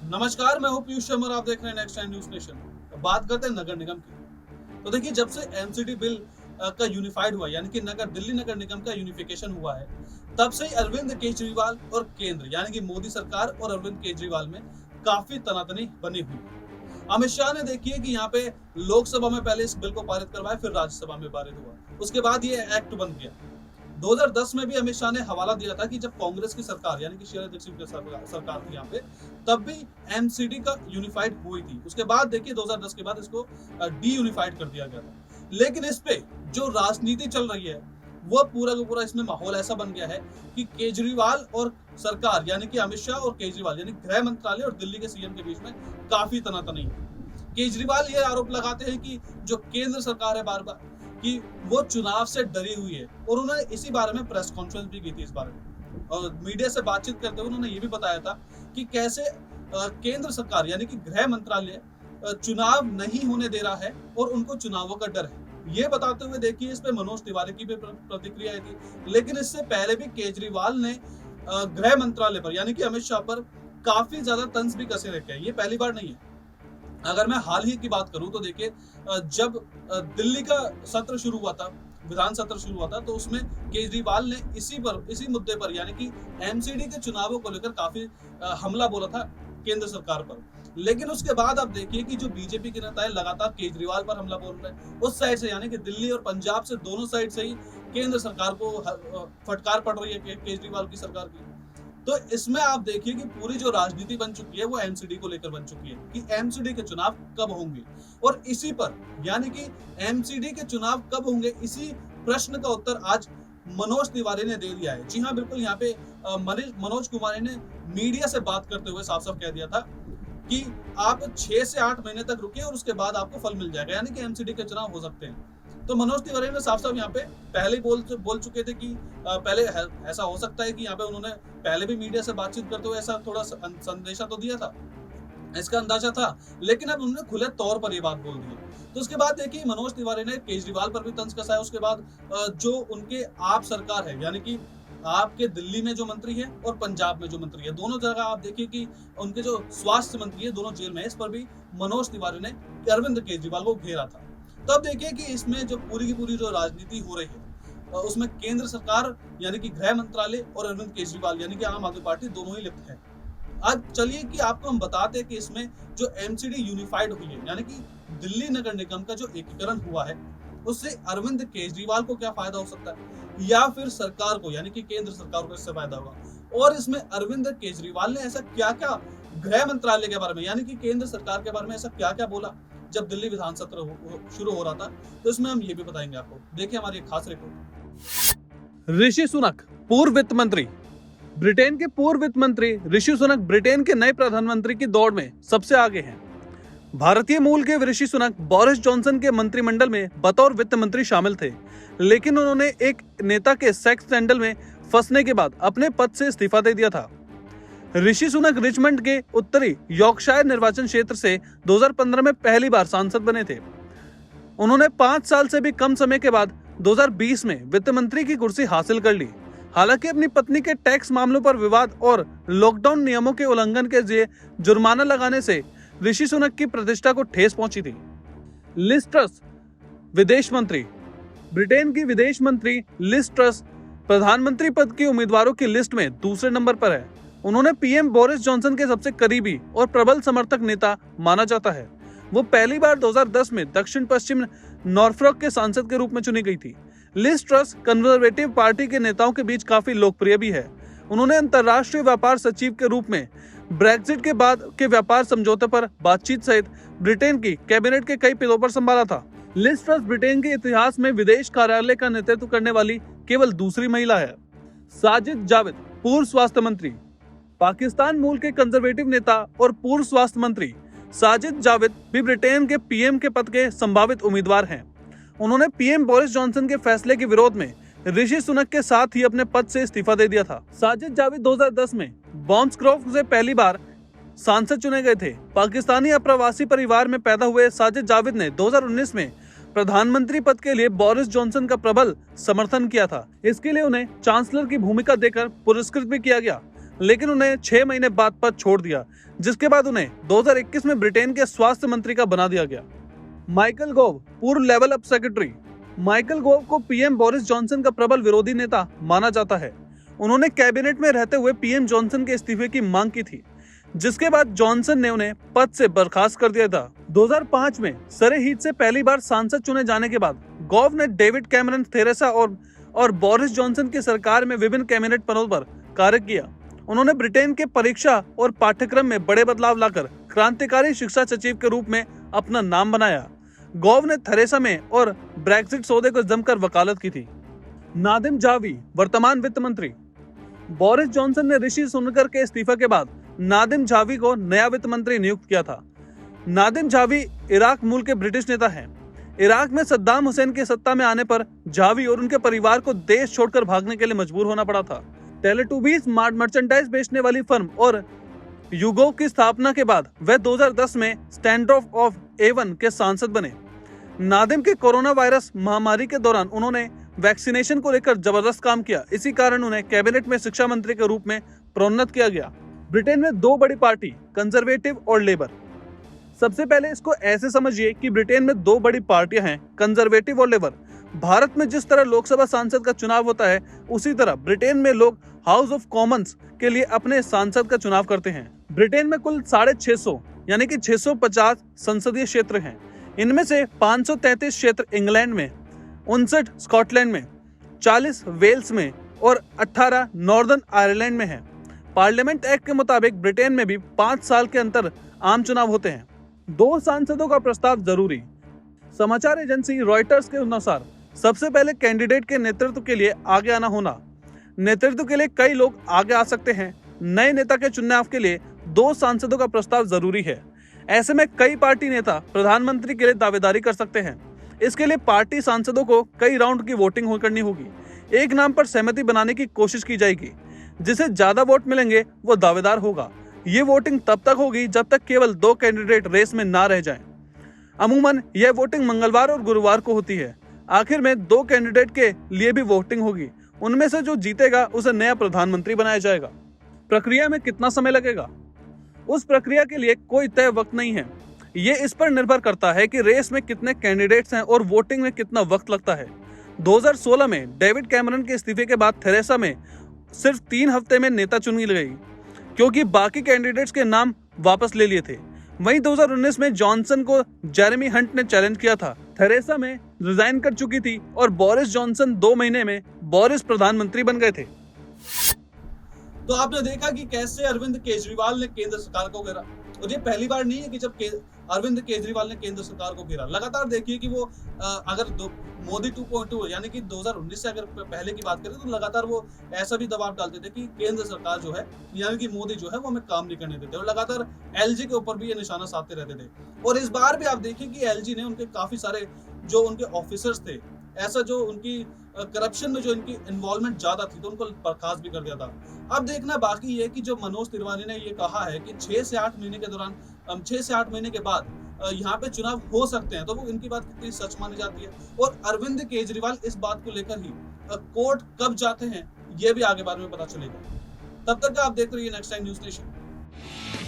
नमस्कार, मैं हूं पीयूष शर्मा और आप देख रहे हैं नेक्स्ट टाइम न्यूज नेशन। बात करते हैं नगर निगम की। तो देखिए, जब से एमसीडी बिल का यूनिफाइड हुआ, यानी कि दिल्ली नगर निगम का यूनिफिकेशन हुआ है, तब से ही अरविंद केजरीवाल और केंद्र यानी कि मोदी सरकार और अरविंद केजरीवाल में काफी तनातनी बनी हुई है। अमित शाह ने देखिए कि यहाँ पे लोकसभा में पहले इस बिल को पारित करवाया, फिर राज्यसभा में पारित हुआ, उसके बाद ये एक्ट बन गया। 2010 में भी अमित शाह ने हवाला दिया था कि जब कांग्रेस की सरकार यानी कि शीला दीक्षित की सरकार थी यहाँ पे, तब भी एमसीडी का यूनिफाइड हुई थी। उसके बाद देखिए 2010 के बाद इसको डी यूनिफाइड कर दिया गया था। लेकिन इस पे जो राजनीति चल रही है, वो पूरा का पूरा इसमें माहौल ऐसा बन गया है कि केजरीवाल और सरकार यानी कि अमित शाह और केजरीवाल यानी गृह मंत्रालय और दिल्ली के सीएम के बीच में काफी तनातनी है। केजरीवाल ये आरोप लगाते हैं कि जो केंद्र सरकार है बार बार कि वो चुनाव से डरी हुई है, और उन्होंने इसी बारे में प्रेस कॉन्फ्रेंस भी की थी इस बारे में, और मीडिया से बातचीत करते हुए उन्होंने ये भी बताया था कि कैसे केंद्र सरकार यानी कि गृह मंत्रालय चुनाव नहीं होने दे रहा है और उनको चुनावों का डर है। ये बताते हुए देखिए इस पे मनोज तिवारी की भी प्रतिक्रिया आई थी। लेकिन इससे पहले भी केजरीवाल ने गृह मंत्रालय पर यानी कि अमित शाह पर काफी ज्यादा तंज भी कसे रखे हैं। ये पहली बार नहीं है। अगर मैं हाल ही की बात करूं तो देखिए, जब दिल्ली का सत्र शुरू हुआ था, विधान सत्र शुरू हुआ था, तो उसमें केजरीवाल ने इसी मुद्दे पर यानी कि एमसीडी के चुनावों को लेकर काफी हमला बोला था केंद्र सरकार पर। लेकिन उसके बाद आप देखिए कि जो बीजेपी के नेता है लगातार केजरीवाल पर हमला बोल रहे हैं। उस साइड से यानी कि दिल्ली और पंजाब से दोनों साइड से ही केंद्र सरकार को फटकार पड़ रही है केजरीवाल की सरकार की। तो इसमें आप देखिए कि पूरी जो राजनीति बन चुकी है वो एमसीडी को लेकर बन चुकी है कि एमसीडी के चुनाव कब होंगे, और इसी पर यानी कि एमसीडी के चुनाव कब होंगे, इसी प्रश्न का उत्तर आज मनोज तिवारी ने दे दिया है। जी हाँ, बिल्कुल, यहाँ पे मनोज कुमारी ने मीडिया से बात करते हुए साफ साफ कह दिया था कि आप 6 से 8 महीने तक रुकिए और उसके बाद आपको फल मिल जाएगा, यानी कि एमसीडी के चुनाव हो सकते हैं। तो मनोज तिवारी ने साफ साफ यहाँ पे पहले ही बोल चुके थे कि पहले ऐसा हो सकता है कि यहाँ पे उन्होंने पहले भी मीडिया से बातचीत करते हुए ऐसा थोड़ा संदेशा तो दिया था, इसका अंदाजा था, लेकिन अब उन्होंने खुले तौर पर ये बात बोल दी। तो उसके बाद देखिए मनोज तिवारी ने केजरीवाल पर भी तंज कसा है। उसके बाद जो उनके आप सरकार है यानी कि आपके दिल्ली में जो मंत्री है और पंजाब में जो मंत्री है, दोनों जगह आप देखिए कि उनके जो स्वास्थ्य मंत्री है दोनों जेल में है। इस पर भी मनोज तिवारी ने अरविंद केजरीवाल को घेरा था। तो अब देखिए कि इसमें जो पूरी की पूरी जो राजनीति हो रही है, उसमें केंद्र सरकार यानी कि गृह मंत्रालय और अरविंद केजरीवाल यानी कि आम आदमी पार्टी दोनों ही लिप्त है। आज चलिए कि आपको हम बताते हैं कि इसमें जो एमसीडी यूनिफाइड हुई है यानी कि दिल्ली नगर निगम का जो एकीकरण हुआ है, उससे अरविंद केजरीवाल को क्या फायदा हो सकता है, या फिर सरकार को यानी कि केंद्र सरकार को इससे फायदा होगा। और इसमें अरविंद केजरीवाल ने ऐसा क्या क्या गृह मंत्रालय के बारे में यानी कि केंद्र सरकार के बारे में ऐसा क्या क्या बोला जब दिल्ली विधान सत्र शुरू हो रहा था, तो इसमें हम ये भी बताएंगे आपको। देखिए हमारी खास रिपोर्ट। ऋषि सुनक, पूर्व वित्त मंत्री। ब्रिटेन के पूर्व वित्त मंत्री ऋषि सुनक ब्रिटेन के नए प्रधानमंत्री की दौड़ में सबसे आगे हैं। भारतीय मूल के ऋषि सुनक बोरिस जॉनसन के मंत्रिमंडल में बतौर वित्त मंत्री शामिल थे, लेकिन उन्होंने एक नेता के सेक्स स्कैंडल में फंसने के बाद अपने पद से इस्तीफा दे दिया था। ऋषि सुनक रिचमंड के उत्तरी यॉर्कशायर निर्वाचन क्षेत्र से 2015 में पहली बार सांसद बने थे। उन्होंने 5 साल से भी कम समय के बाद 2020 में वित्त मंत्री की कुर्सी हासिल कर ली। हालांकि अपनी पत्नी के टैक्स मामलों पर विवाद और लॉकडाउन नियमों के उल्लंघन के लिए जुर्माना लगाने से ऋषि सुनक की प्रतिष्ठा को ठेस पहुंची थी। लिज ट्रस, विदेश मंत्री। ब्रिटेन की विदेश मंत्री लिज ट्रस प्रधानमंत्री पद के उम्मीदवारों की लिस्ट में दूसरे नंबर पर है। उन्होंने पीएम बोरिस जॉनसन के सबसे करीबी और प्रबल समर्थक नेता माना जाता है। वो पहली बार 2010 में दक्षिण पश्चिम नॉर्फॉक के सांसद के रूप में चुनी गई थी। लिज ट्रस कंजर्वेटिव पार्टी के नेताओं के बीच काफी लोकप्रिय भी है। उन्होंने अंतर्राष्ट्रीय व्यापार सचिव के रूप में ब्रेक्जिट के बाद के व्यापार समझौते पर बातचीत सहित ब्रिटेन की कैबिनेट के कई पदों पर संभाला था। लिज ट्रस ब्रिटेन के इतिहास में विदेश कार्यालय का नेतृत्व करने वाली केवल दूसरी महिला है। साजिद जाविद, पूर्व स्वास्थ्य मंत्री। पाकिस्तान मूल के कंजर्वेटिव नेता और पूर्व स्वास्थ्य मंत्री साजिद जाविद भी ब्रिटेन के पीएम के पद के संभावित उम्मीदवार हैं। उन्होंने पीएम बोरिस जॉनसन के फैसले के विरोध में ऋषि सुनक के साथ ही अपने पद से इस्तीफा दे दिया था। साजिद जाविद 2010 में बॉन्सक्रोफ्ट से पहली बार सांसद चुने गए थे। पाकिस्तानी अप्रवासी परिवार में पैदा हुए साजिद जाविद ने 2019 में प्रधानमंत्री पद के लिए बोरिस जॉनसन का प्रबल समर्थन किया था। इसके लिए उन्हें चांसलर की भूमिका देकर पुरस्कृत भी किया गया। लेकिन उन्हें 6 महीने बाद पद छोड़ दिया, जिसके बाद उन्हें 2021 में ब्रिटेन के स्वास्थ्य मंत्री का बना दिया गया। माइकल गोव, पूर्व level up secretary. Michael gov को पीएम बोरिस जॉनसन का प्रबल विरोधी नेता माना जाता है। उन्होंने कैबिनेट में रहते हुए पीएम जॉनसन के इस्तीफे की मांग की थी, जिसके बाद जॉनसन ने उन्हें पद से बर्खास्त कर दिया था। 2005 में सरे हीथ से पहली बार सांसद चुने जाने के बाद गोव ने डेविड कैमरन, थेरेसा और बोरिस जॉनसन की सरकार में विभिन्न कैबिनेट पदों पर कार्य किया। उन्होंने ब्रिटेन के परीक्षा और पाठ्यक्रम में बड़े बदलाव लाकर क्रांतिकारी शिक्षा सचिव के रूप में अपना नाम बनाया। गोव ने थेरेसा में और ब्रेक्सिट सौदे को जमकर वकालत की थी। नादिम जावी, वर्तमान वित्त मंत्री। बोरिस जॉनसन ने ऋषि सुनक के इस्तीफे के बाद नादिम जावी को नया वित्त मंत्री नियुक्त किया था। नादिम जावी इराक मूल के ब्रिटिश नेता हैं। इराक में सद्दाम हुसैन के सत्ता में आने पर जावी और उनके परिवार को देश छोड़कर भागने के लिए मजबूर होना पड़ा था। टेलीटूबीज मर्चेंडाइज बेचने वाली फर्म और यूगो की स्थापना के बाद वह 2010 में स्टैंड ऑफ एवन के सांसद बने। नादिम के कोरोना वायरस महामारी के दौरान उन्होंने वैक्सीनेशन को लेकर जबरदस्त काम किया। इसी कारण उन्हें कैबिनेट में शिक्षा मंत्री के रूप में प्रोन्नत किया गया। ब्रिटेन में दो बड़ी पार्टी, कंजर्वेटिव और लेबर। सबसे पहले इसको ऐसे समझिए कि ब्रिटेन में दो बड़ी पार्टियां हैं, कंजर्वेटिव और लेबर। भारत में जिस तरह लोकसभा सांसद का चुनाव होता है, उसी तरह ब्रिटेन में लोग हाउस ऑफ कॉमन्स के लिए अपने सांसद का चुनाव करते हैं। ब्रिटेन में कुल 650 यानी कि 650 संसदीय क्षेत्र हैं। इनमें से 533 क्षेत्र इंग्लैंड में, 59 स्कॉटलैंड में, 40 वेल्स में और 18 नॉर्दर्न आयरलैंड में है। पार्लियामेंट एक्ट के मुताबिक ब्रिटेन में भी 5 साल के अंतर आम चुनाव होते हैं। 2 सांसदों का प्रस्ताव जरूरी। समाचार एजेंसी रॉयटर्स के अनुसार सबसे पहले कैंडिडेट के नेतृत्व के लिए आगे आना होना। नेतृत्व के लिए कई लोग आगे आ सकते हैं। नए नेता के चुनाव के लिए 2 सांसदों का प्रस्ताव जरूरी है। ऐसे में कई पार्टी नेता प्रधानमंत्री के लिए दावेदारी कर सकते हैं। इसके लिए पार्टी सांसदों को कई राउंड की वोटिंग करनी होगी। एक नाम पर सहमति बनाने की कोशिश की जाएगी। जिसे ज्यादा वोट मिलेंगे वो दावेदार होगा। ये वोटिंग तब तक होगी जब तक केवल 2 कैंडिडेट रेस में ना रह जाएं। अमूमन यह वोटिंग मंगलवार और गुरुवार को होती है। आखिर में 2 कैंडिडेट के लिए भी वोटिंग होगी। उनमें से जो जीतेगा उसे नया प्रधानमंत्री बनाया जाएगा। प्रक्रिया में कितना समय लगेगा? उस प्रक्रिया के लिए कोई तय वक्त नहीं है। ये इस पर निर्भर करता है कि रेस में कितने कैंडिडेट्स हैं और वोटिंग में कितना वक्त लगता है। 2016 में डेविड कैमरन के इस्तीफे के बाद थेरेसा में सिर्फ 3 हफ्ते में नेता चुनी गई, क्योंकि बाकी कैंडिडेट्स के नाम वापस ले लिए थे। वहीं 2019 में जॉनसन को जेरेमी हंट ने चैलेंज किया था। थेरेसा में रिजाइन कर चुकी थी और बोरिस जॉनसन 2 महीने में बोरिस प्रधानमंत्री बन गए थे। तो आपने देखा कि कैसे अरविंद केजरीवाल ने केंद्र सरकार को घेरा, और ये पहली बार नहीं है कि जब अरविंद केजरीवाल ने केंद्र सरकार को घेरा। लगातार देखिए कि वो अगर मोदी 2.2 यानी कि 2019 से अगर पहले की बात करें तो लगातार वो ऐसा भी दबाव डालते थे कि केंद्र सरकार जो है यानी कि मोदी जो है वो हमें काम नहीं करने देते, और लगातार एलजी के ऊपर भी ये निशाना साधते रहते थे। और इस बार भी आप देखिए कि एलजी ने उनके काफी सारे जो उनके ऑफिसर्स थे, ऐसा जो उनकी करप्शन में जो इनकी इन्वॉल्वमेंट ज्यादा थी, तो उनको बर्खास्त भी कर दिया था। अब देखना बाकी है कि जो मनोज तिवारी ने ये कहा है कि 6 से 8 महीने के दौरान 6 से 8 महीने के बाद यहाँ पे चुनाव हो सकते हैं, तो वो इनकी बात कितनी सच मानी जाती है। और अरविंद केजरीवाल इस बात को लेकर ही कोर्ट कब जाते हैं ये भी आगे बाद में पता चलेगा। तब तक आप देख रहिए नेक्स्ट टाइम न्यूज़ नेशन।